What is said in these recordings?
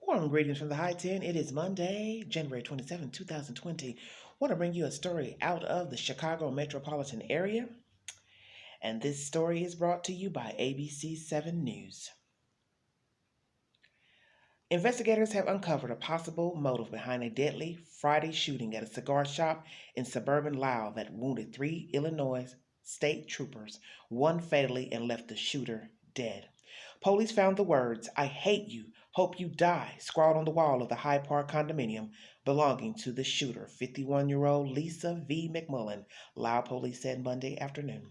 Warm greetings from the High 10. It is Monday, January 27, 2020. Want to bring you a story out of the Chicago metropolitan area. And this story is brought to you by ABC 7 News. Investigators have uncovered a possible motive behind a deadly Friday shooting at a cigar shop in suburban Lisle that wounded three Illinois state troopers, one fatally, and left the shooter dead. Police found the words, "I hate you, hope you die," scrawled on the wall of the Hyde Park condominium belonging to the shooter, 51-year-old Lisa V. Mcmullan, Lisle police said Monday afternoon.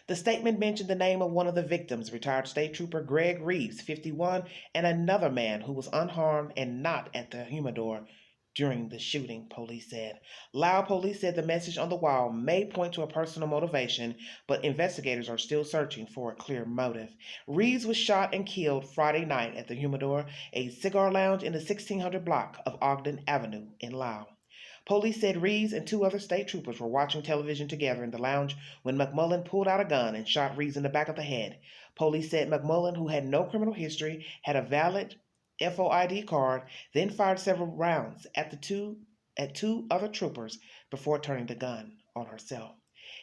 The statement mentioned the name of one of the victims, retired State Trooper Greg Reeves, 51, and another man who was unharmed and not at the humidor during the shooting, police said. Lisle police said the message on the wall may point to a personal motivation, but investigators are still searching for a clear motive. Reeves was shot and killed Friday night at the Humidor, a cigar lounge in the 1600 block of Ogden Avenue in Lisle. Police said Reeves and two other state troopers were watching television together in the lounge when Mcmullan pulled out a gun and shot Reeves in the back of the head. Police said Mcmullan, who had no criminal history, had a valid FOID card, then fired several rounds at two other troopers before turning the gun on herself.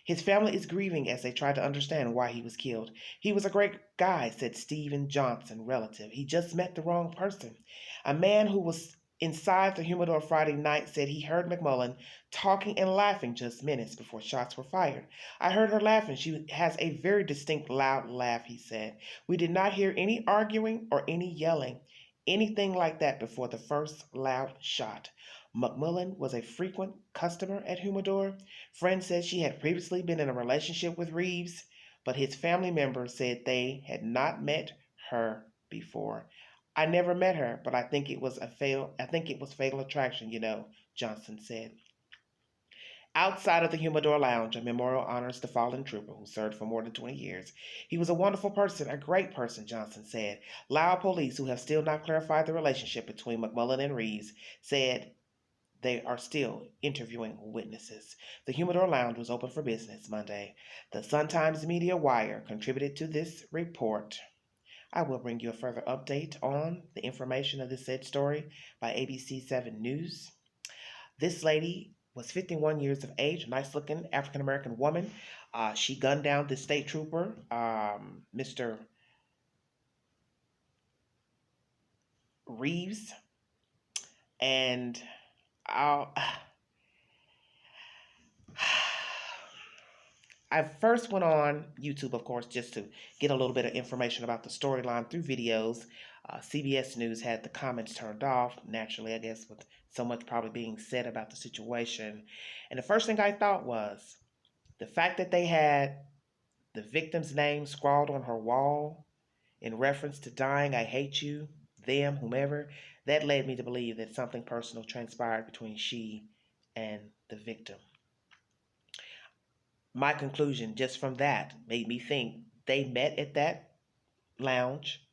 His family is grieving as they try to understand why he was killed. "He was a great guy," said Stephen Johnson, relative. "He just met the wrong person." A man who was inside the humidor Friday night said he heard Mcmullan talking and laughing just minutes before shots were fired. "I heard her laughing. She has a very distinct, loud laugh," he said. "We did not hear any arguing or any yelling, anything like that before the first loud shot." Mcmullan was a frequent customer at Humidor. Friends said she had previously been in a relationship with Reeves, but his family members said they had not met her before. "I never met her, but I think it was fatal attraction, Johnson said. Outside of the Humidor Lounge, a memorial honors the fallen trooper who served for more than 20 years. "He was a wonderful person, a great person," Johnson said. Lisle police, who have still not clarified the relationship between Mcmullan and Reeves, said they are still interviewing witnesses. The Humidor Lounge was open for business Monday. The Sun-Times Media Wire contributed to this report. I will bring you a further update on the information of this said story by ABC 7 News. This lady was 51 years of age, nice looking African American woman. She gunned down the state trooper, Mr. Reeves, and I'll. I first went on YouTube, of course, just to get a little bit of information about the storyline through videos. CBS News had the comments turned off, naturally, I guess, with so much probably being said about the situation. And the first thing I thought was the fact that they had the victim's name scrawled on her wall in reference to dying, "I hate you," them, whomever, that led me to believe that something personal transpired between she and the victim. My conclusion just from that made me think they met at that lounge,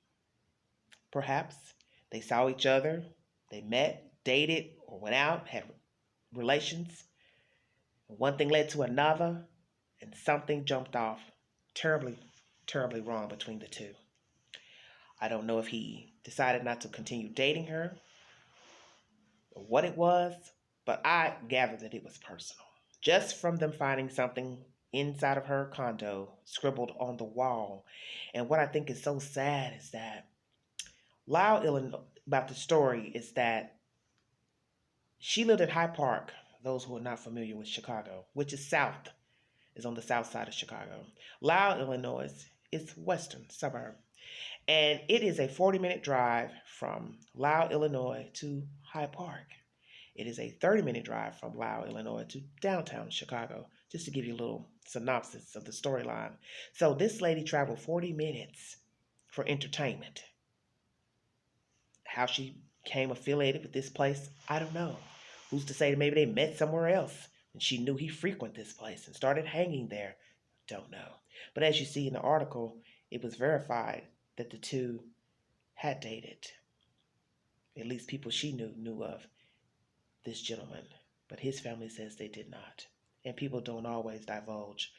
perhaps. They saw each other, they met, dated, or went out, had relations. One thing led to another, and something jumped off terribly, terribly wrong between the two. I don't know if he decided not to continue dating her or what it was, but I gathered that it was personal. Just from them finding something inside of her condo scribbled on the wall. And what I think is so sad is that Lyle Illinois, about the story is that she lived in Hyde Park, those who are not familiar with Chicago, which is on the south side of Chicago. Lyle, Illinois is western suburb. And it is a 40-minute drive from Lyle, Illinois to Hyde Park. It is a 30-minute drive from Lisle, Illinois to downtown Chicago, just to give you a little synopsis of the storyline. So this lady traveled 40 minutes for entertainment. How she became affiliated with this place, I don't know. Who's to say maybe they met somewhere else and she knew he frequented this place and started hanging there? Don't know. But as you see in the article, it was verified that the two had dated. At least people she knew of this gentleman, but his family says they did not. And people don't always divulge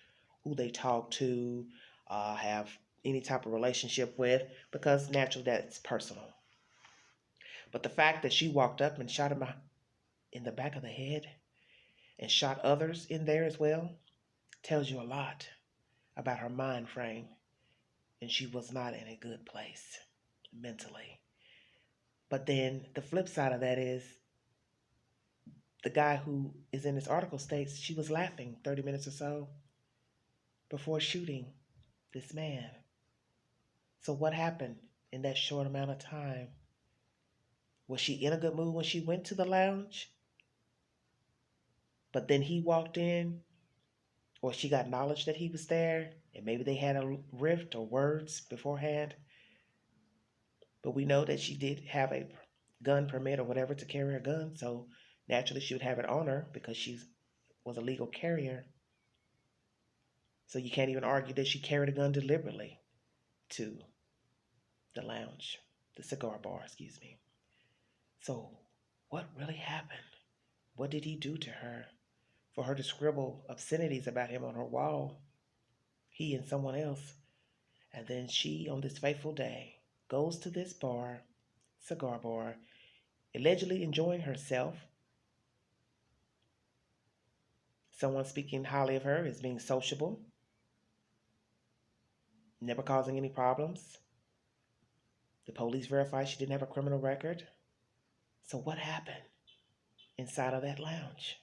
who they talk to, have any type of relationship with, because naturally that's personal. But the fact that she walked up and shot him in the back of the head and shot others in there as well tells you a lot about her mind frame. And she was not in a good place mentally. But then the flip side of that is the guy who is in this article states she was laughing 30 minutes or so before shooting this man. So what happened in that short amount of time? Was she in a good mood when she went to the lounge? But then he walked in, or she got knowledge that he was there, and maybe they had a rift or words beforehand. But we know that she did have a gun permit or whatever to carry a gun, so naturally she would have it on her because she was a legal carrier. So you can't even argue that she carried a gun deliberately to the lounge, the cigar bar, excuse me. So what really happened? What did he do to her for her to scribble obscenities about him on her wall, he and someone else? And then she, on this fateful day, goes to this bar, cigar bar, allegedly enjoying herself. Someone speaking highly of her as being sociable, never causing any problems. The police verified she didn't have a criminal record. So what happened inside of that lounge?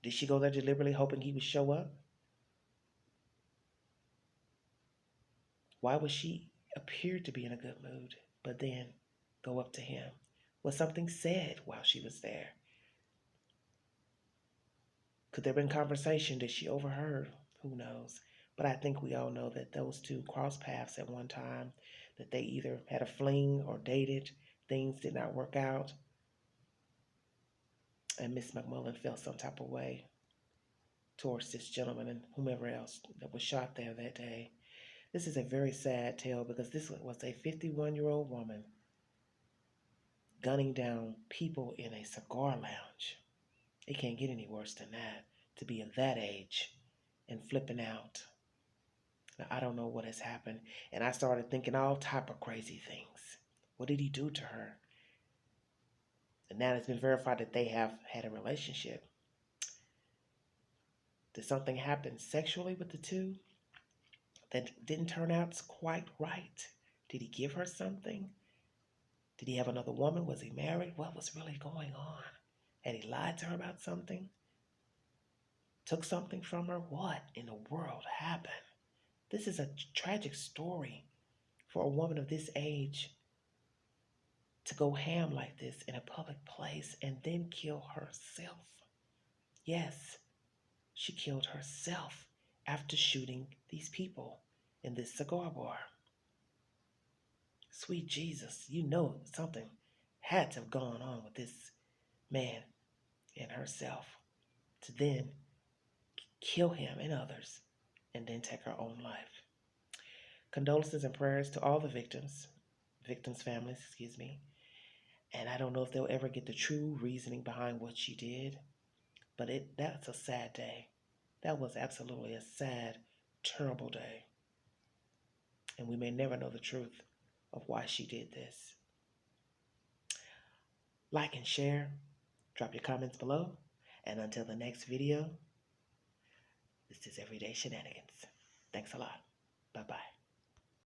Did she go there deliberately hoping he would show up? Why would she appear to be in a good mood, but then go up to him? Was something said while she was there? Could there have been conversation that she overheard? Who knows? But I think we all know that those two crossed paths at one time, that they either had a fling or dated, things did not work out, and Miss Mcmullan felt some type of way towards this gentleman and whomever else that was shot there that day. This is a very sad tale because this was a 51-year-old woman gunning down people in a cigar lounge. It can't get any worse than that, to be of that age and flipping out. Now, I don't know what has happened, and I started thinking all type of crazy things. What did he do to her? And now it's been verified that they have had a relationship. Did something happen sexually with the two that didn't turn out quite right? Did he give her something? Did he have another woman? Was he married? What was really going on? Had he lied to her about something? Took something from her? What in the world happened? This is a tragic story for a woman of this age to go ham like this in a public place and then kill herself. Yes, she killed herself after shooting these people in this cigar bar. Sweet Jesus, you know something had to have gone on with this man and herself to then kill him and others and then take her own life. Condolences and prayers to all the victims' families, excuse me. And I don't know if they'll ever get the true reasoning behind what she did, but that's a sad day. That was absolutely a sad, terrible day. And we may never know the truth of why she did this. Like and share, drop your comments below, and until the next video, this is Everyday Shenanigans. Thanks a lot. Bye-bye.